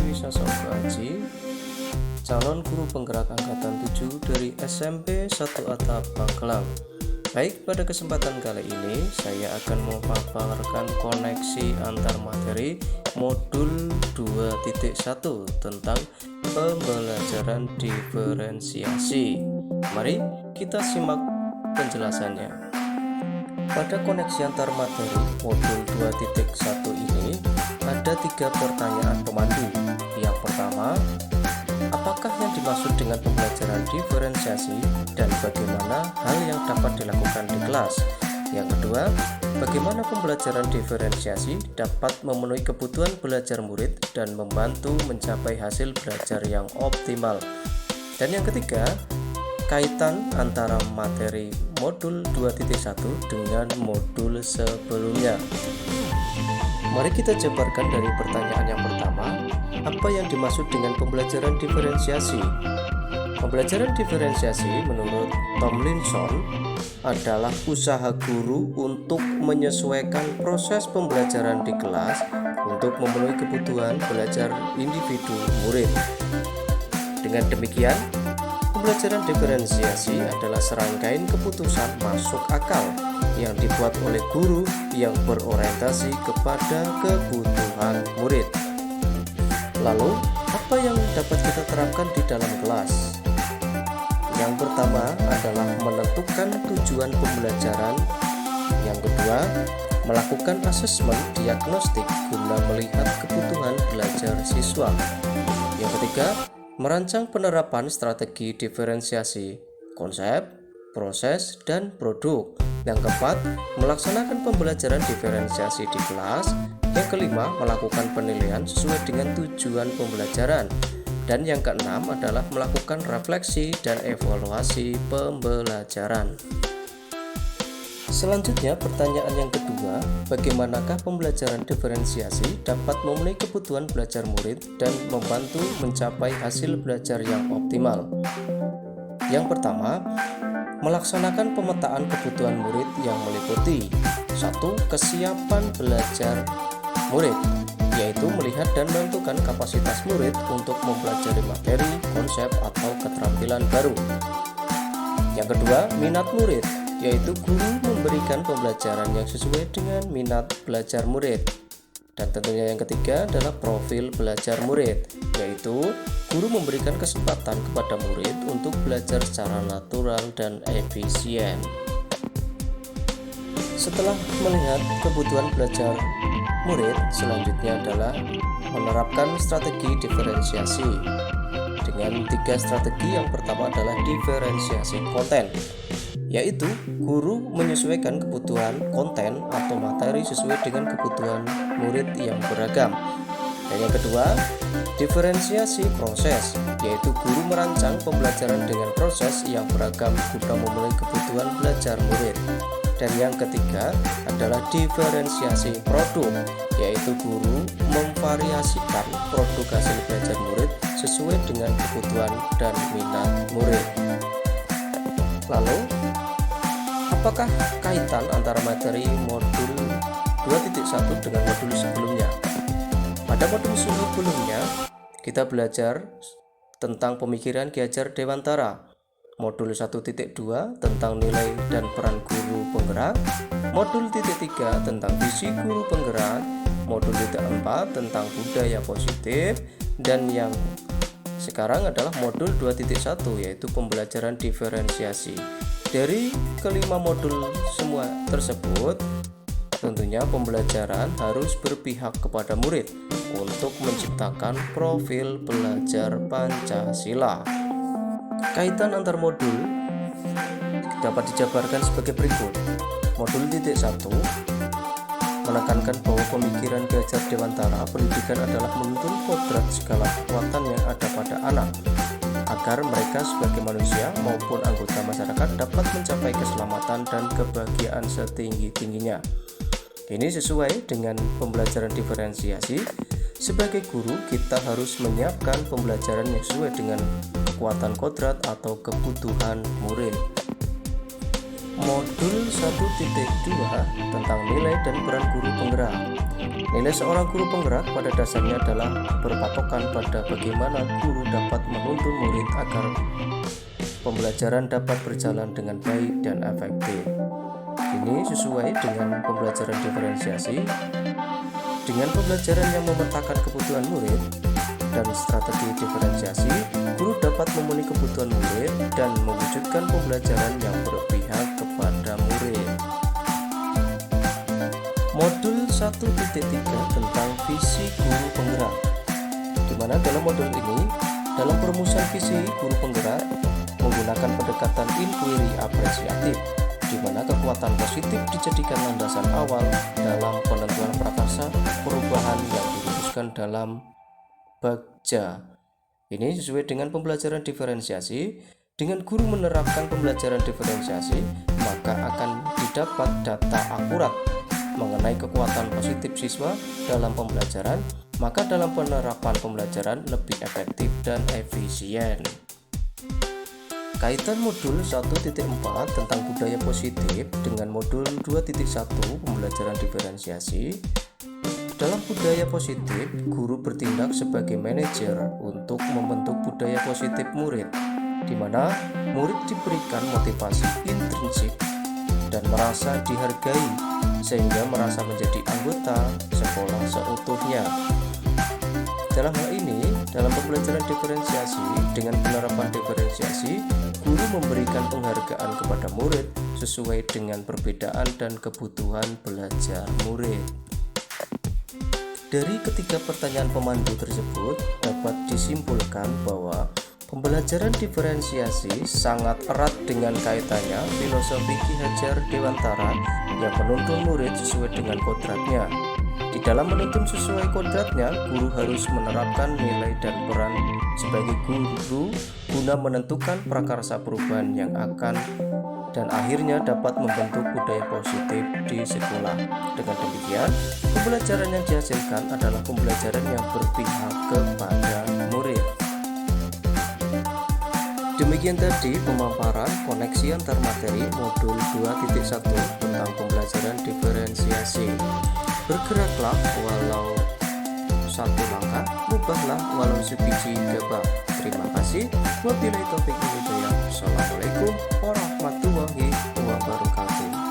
Wisasongko Aji, calon guru penggerak angkatan 7 dari SMP 1 Atap Magelang. Baik, pada kesempatan kali ini saya akan memaparkan koneksi antar materi modul 2.1 tentang pembelajaran diferensiasi. Mari kita simak penjelasannya. Pada koneksi antar materi modul 2.1 ini ada 3 pertanyaan pemandu. Yang pertama, apakah yang dimaksud dengan pembelajaran diferensiasi dan bagaimana hal yang dapat dilakukan di kelas? Yang kedua, bagaimana pembelajaran diferensiasi dapat memenuhi kebutuhan belajar murid dan membantu mencapai hasil belajar yang optimal? Dan yang ketiga, kaitan antara materi modul 2.1 dengan modul sebelumnya. Mari kita jabarkan dari pertanyaan yang pertama, apa yang dimaksud dengan pembelajaran diferensiasi? Pembelajaran diferensiasi menurut Tomlinson adalah usaha guru untuk menyesuaikan proses pembelajaran di kelas untuk memenuhi kebutuhan belajar individu murid. Dengan demikian, pembelajaran diferensiasi adalah serangkaian keputusan masuk akal yang dibuat oleh guru yang berorientasi kepada kebutuhan murid. Lalu, apa yang dapat kita terapkan di dalam kelas? Yang pertama adalah menentukan tujuan pembelajaran. Yang kedua, melakukan asesmen diagnostik guna melihat kebutuhan belajar siswa. Yang ketiga, merancang penerapan strategi diferensiasi, konsep, proses, dan produk. Yang keempat, melaksanakan pembelajaran diferensiasi di kelas. Yang kelima, melakukan penilaian sesuai dengan tujuan pembelajaran. Dan yang keenam adalah melakukan refleksi dan evaluasi pembelajaran. Selanjutnya, pertanyaan yang kedua, bagaimanakah pembelajaran diferensiasi dapat memenuhi kebutuhan belajar murid dan membantu mencapai hasil belajar yang optimal? Yang pertama, melaksanakan pemetaan kebutuhan murid yang meliputi 1. Kesiapan belajar murid, yaitu melihat dan menentukan kapasitas murid untuk mempelajari materi, konsep, atau keterampilan baru. Yang kedua, minat murid, yaitu guru memberikan pembelajaran yang sesuai dengan minat belajar murid. Dan tentunya yang ketiga adalah profil belajar murid, yaitu guru memberikan kesempatan kepada murid untuk belajar secara natural dan efisien. Setelah melihat kebutuhan belajar murid, selanjutnya adalah menerapkan strategi diferensiasi dengan 3 strategi. Yang pertama adalah diferensiasi konten, yaitu guru menyesuaikan kebutuhan konten atau materi sesuai dengan kebutuhan murid yang beragam. Dan yang kedua, diferensiasi proses, yaitu guru merancang pembelajaran dengan proses yang beragam guna memenuhi kebutuhan belajar murid. Dan yang ketiga adalah diferensiasi produk, yaitu guru memvariasikan produk hasil belajar murid sesuai dengan kebutuhan dan minat murid. Lalu, apakah kaitan antara materi modul 2.1 dengan modul sebelumnya? Pada modul sebelumnya, kita belajar tentang pemikiran Ki Hajar Dewantara. Modul 1.2 tentang nilai dan peran guru penggerak. Modul 3 tentang visi guru penggerak. Modul 4 tentang budaya positif. Dan yang sekarang adalah modul 2.1, yaitu pembelajaran diferensiasi. Dari kelima modul semua tersebut, tentunya pembelajaran harus berpihak kepada murid untuk menciptakan profil belajar Pancasila. Kaitan antar modul dapat dijabarkan sebagai berikut. Modul 1 menekankan bahwa pemikiran Ki Hajar Dewantara pendidikan adalah menuntun kodrat segala kekuatan yang ada pada anak, agar mereka sebagai manusia maupun anggota masyarakat dapat mencapai keselamatan dan kebahagiaan setinggi-tingginya. Ini sesuai dengan pembelajaran diferensiasi. Sebagai guru, kita harus menyiapkan pembelajaran yang sesuai dengan kekuatan kodrat atau kebutuhan murid. Modul 1.2 tentang nilai dan peran guru penggerak. Nilai seorang guru penggerak pada dasarnya adalah berpatokan pada bagaimana guru dapat menuntun murid agar pembelajaran dapat berjalan dengan baik dan efektif. Ini sesuai dengan pembelajaran diferensiasi. Dengan pembelajaran yang memetakan kebutuhan murid dan strategi diferensiasi, guru dapat memenuhi kebutuhan murid dan mewujudkan pembelajaran yang berpihak kepada murid. Modul 1.3 tentang visi guru penggerak, di mana dalam modul ini, dalam perumusan visi guru penggerak menggunakan pendekatan inquiry apresiatif, di mana kekuatan positif dijadikan landasan awal dalam penentuan prakarsa perubahan yang dirumuskan dalam Bagja. Ini sesuai dengan pembelajaran diferensiasi. Dengan guru menerapkan pembelajaran diferensiasi, maka akan didapat data akurat mengenai kekuatan positif siswa dalam pembelajaran, maka dalam penerapan pembelajaran lebih efektif dan efisien. Kaitan modul 1.4 tentang budaya positif dengan modul 2.1 pembelajaran diferensiasi. Dalam budaya positif, guru bertindak sebagai manajer untuk membentuk budaya positif murid, di mana murid diberikan motivasi intrinsik dan merasa dihargai sehingga merasa menjadi anggota sekolah seutuhnya. Dalam hal ini, dalam pembelajaran diferensiasi dengan penerapan diferensiasi, guru memberikan penghargaan kepada murid sesuai dengan perbedaan dan kebutuhan belajar murid. Dari ketiga pertanyaan pemandu tersebut dapat disimpulkan bahwa pembelajaran diferensiasi sangat erat dengan kaitannya filosofi Ki Hajar Dewantara yang menuntun murid sesuai dengan kodratnya. Di dalam menuntun sesuai kodratnya, guru harus menerapkan nilai dan peran sebagai guru guna menentukan prakarsa perubahan yang akan dan akhirnya dapat membentuk budaya positif di sekolah. Dengan demikian, pembelajaran yang dihasilkan adalah pembelajaran yang berpihak kepada murid. Demikian tadi pemaparan koneksi antar materi modul 2.1 tentang pembelajaran diferensiasi. Bergeraklah walau satu langkah, rubahlah walau sebiji gabah. Terima kasih. Wabillahi taufiq wal hidayah. Assalamualaikum warahmatullahi wabarakatuh.